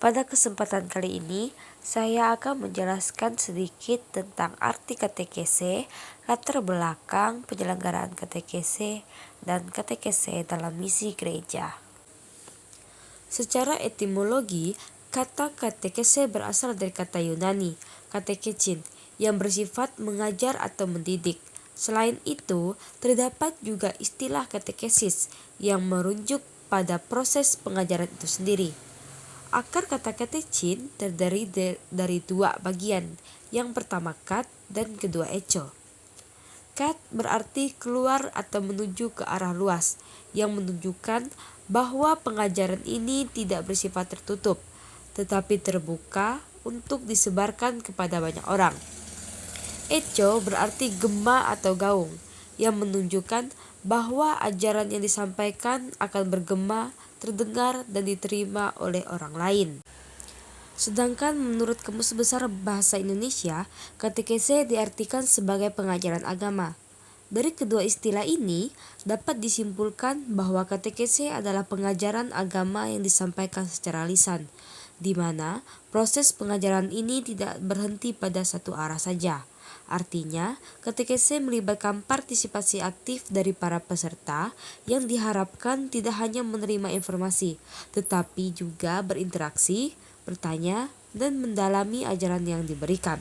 Pada kesempatan kali ini, saya akan menjelaskan sedikit tentang arti katekese, latar belakang penyelenggaraan katekese, dan katekese dalam misi gereja. Secara etimologi, kata katekese berasal dari kata Yunani, katekechin, yang bersifat mengajar atau mendidik. Selain itu, terdapat juga istilah katekesis yang merujuk pada proses pengajaran itu sendiri. Akar kata katechin terdiri dari dua bagian, yang pertama kat dan kedua echo. Kat berarti keluar atau menuju ke arah luas, yang menunjukkan bahwa pengajaran ini tidak bersifat tertutup, tetapi terbuka untuk disebarkan kepada banyak orang. Echo berarti gema atau gaung, yang menunjukkan bahwa ajaran yang disampaikan akan bergema, terdengar, dan diterima oleh orang lain. Sedangkan menurut Kamus Besar Bahasa Indonesia, katekese diartikan sebagai pengajaran agama. Dari kedua istilah ini, dapat disimpulkan bahwa katekese adalah pengajaran agama yang disampaikan secara lisan, di mana proses pengajaran ini tidak berhenti pada satu arah saja. Artinya, katekese melibatkan partisipasi aktif dari para peserta yang diharapkan tidak hanya menerima informasi, tetapi juga berinteraksi, bertanya, dan mendalami ajaran yang diberikan.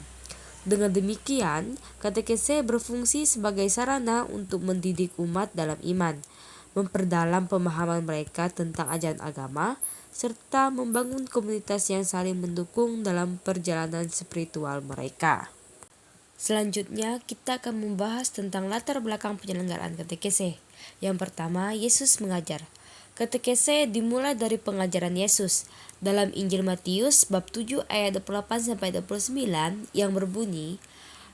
Dengan demikian, katekese berfungsi sebagai sarana untuk mendidik umat dalam iman, memperdalam pemahaman mereka tentang ajaran agama, serta membangun komunitas yang saling mendukung dalam perjalanan spiritual mereka. Selanjutnya, kita akan membahas tentang latar belakang penyelenggaraan katekese. Yang pertama, Yesus mengajar. Katekese dimulai dari pengajaran Yesus dalam Injil Matius bab 7 ayat 28-29 yang berbunyi,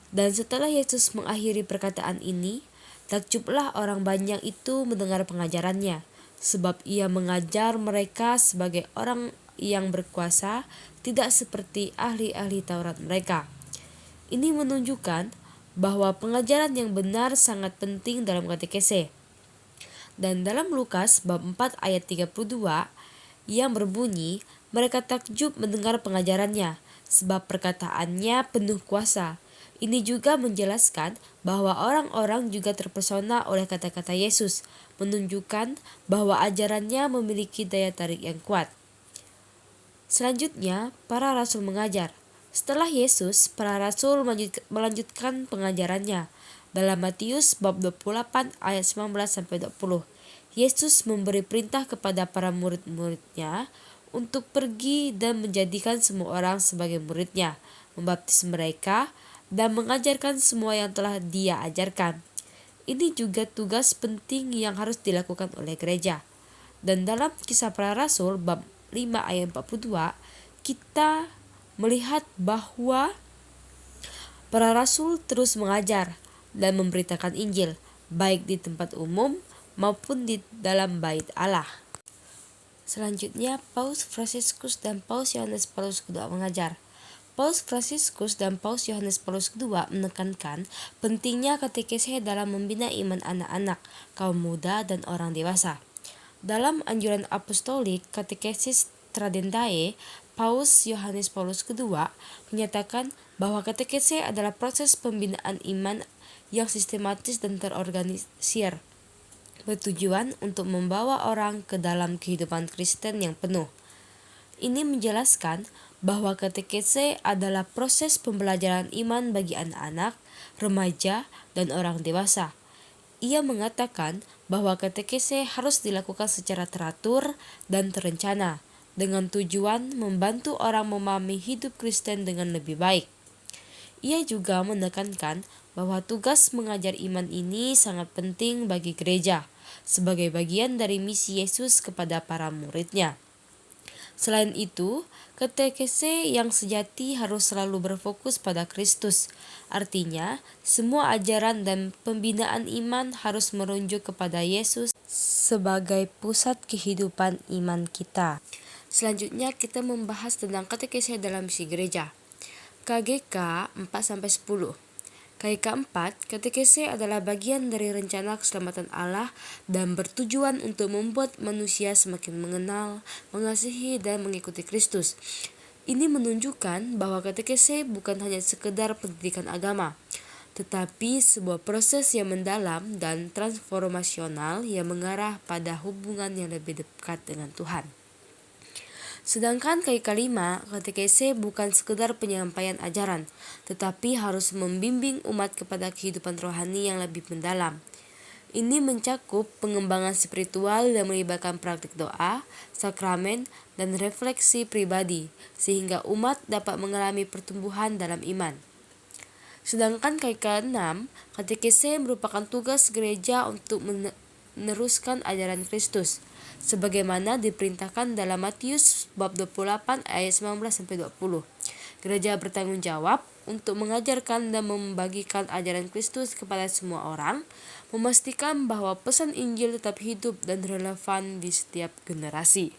"Dan setelah Yesus mengakhiri perkataan ini, takjublah orang banyak itu mendengar pengajarannya, sebab ia mengajar mereka sebagai orang yang berkuasa, tidak seperti ahli-ahli Taurat mereka." Ini menunjukkan bahwa pengajaran yang benar sangat penting dalam katekese. Dan dalam Lukas bab 4 ayat 32 yang berbunyi, "Mereka takjub mendengar pengajarannya, sebab perkataannya penuh kuasa." Ini juga menjelaskan bahwa orang-orang juga terpesona oleh kata-kata Yesus, menunjukkan bahwa ajarannya memiliki daya tarik yang kuat. Selanjutnya, para rasul mengajar. Setelah Yesus, para rasul melanjutkan pengajarannya. Dalam Matius bab 28 ayat 19-20, Yesus memberi perintah kepada para murid-muridnya untuk pergi dan menjadikan semua orang sebagai muridnya, membaptis mereka, dan mengajarkan semua yang telah Dia ajarkan. Ini juga tugas penting yang harus dilakukan oleh gereja. Dan dalam Kisah Para Rasul bab 5 ayat 42, kita melihat bahwa para rasul terus mengajar dan memberitakan Injil, baik di tempat umum maupun di dalam bait Allah. Selanjutnya, Paus Fransiskus dan Paus Yohanes Paulus II mengajar. Paus Fransiskus dan Paus Yohanes Paulus II menekankan pentingnya katekese dalam membina iman anak-anak, kaum muda, dan orang dewasa. Dalam anjuran apostolik Katekesis Tradendae, Paus Yohanes Paulus II menyatakan bahwa katekese adalah proses pembinaan iman yang sistematis dan terorganisir, bertujuan untuk membawa orang ke dalam kehidupan Kristen yang penuh. Ini menjelaskan bahwa katekese adalah proses pembelajaran iman bagi anak-anak, remaja, dan orang dewasa. Ia mengatakan bahwa katekese harus dilakukan secara teratur dan terencana, dengan tujuan membantu orang memahami hidup Kristen dengan lebih baik. Ia juga menekankan bahwa tugas mengajar iman ini sangat penting bagi gereja, sebagai bagian dari misi Yesus kepada para muridnya. Selain itu, katekese yang sejati harus selalu berfokus pada Kristus. Artinya, semua ajaran dan pembinaan iman harus merujuk kepada Yesus sebagai pusat kehidupan iman kita. Selanjutnya, kita membahas tentang katekese dalam misi gereja. KGK 4-10. Keempat, katekese adalah bagian dari rencana keselamatan Allah dan bertujuan untuk membuat manusia semakin mengenal, mengasihi, dan mengikuti Kristus. Ini menunjukkan bahwa katekese bukan hanya sekedar pendidikan agama, tetapi sebuah proses yang mendalam dan transformasional yang mengarah pada hubungan yang lebih dekat dengan Tuhan. Sedangkan kelima, katekese bukan sekedar penyampaian ajaran, tetapi harus membimbing umat kepada kehidupan rohani yang lebih mendalam. Ini mencakup pengembangan spiritual yang melibatkan praktik doa, sakramen, dan refleksi pribadi, sehingga umat dapat mengalami pertumbuhan dalam iman. Sedangkan keenam, katekese merupakan tugas gereja untuk meneruskan ajaran Kristus, sebagaimana diperintahkan dalam Matius bab 28 ayat 19-20. Gereja bertanggung jawab untuk mengajarkan dan membagikan ajaran Kristus kepada semua orang, memastikan bahwa pesan Injil tetap hidup dan relevan di setiap generasi.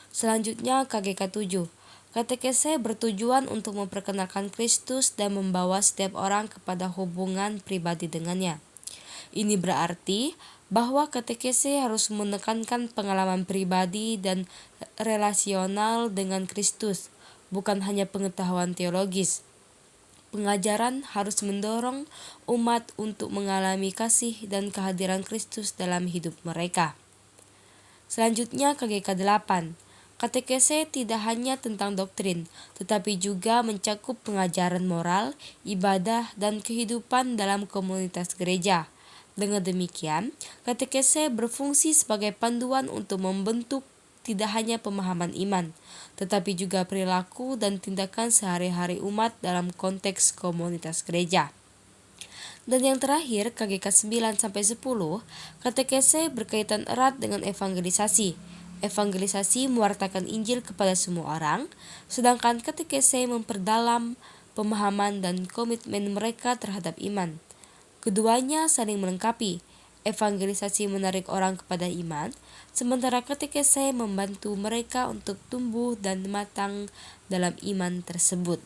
Selanjutnya KGK 7. Katekese bertujuan untuk memperkenalkan Kristus dan membawa setiap orang kepada hubungan pribadi dengannya. Ini berarti bahwa katekese harus menekankan pengalaman pribadi dan relasional dengan Kristus, bukan hanya pengetahuan teologis. Pengajaran harus mendorong umat untuk mengalami kasih dan kehadiran Kristus dalam hidup mereka. Selanjutnya KGK 8. Katekese tidak hanya tentang doktrin, tetapi juga mencakup pengajaran moral, ibadah, dan kehidupan dalam komunitas gereja. Dengan demikian, katekese berfungsi sebagai panduan untuk membentuk tidak hanya pemahaman iman, tetapi juga perilaku dan tindakan sehari-hari umat dalam konteks komunitas gereja. Dan yang terakhir, KGK 9-10, katekese berkaitan erat dengan evangelisasi. Evangelisasi mewartakan Injil kepada semua orang, sedangkan katekese memperdalam pemahaman dan komitmen mereka terhadap iman. Keduanya saling melengkapi. Evangelisasi menarik orang kepada iman, sementara katekese membantu mereka untuk tumbuh dan matang dalam iman tersebut.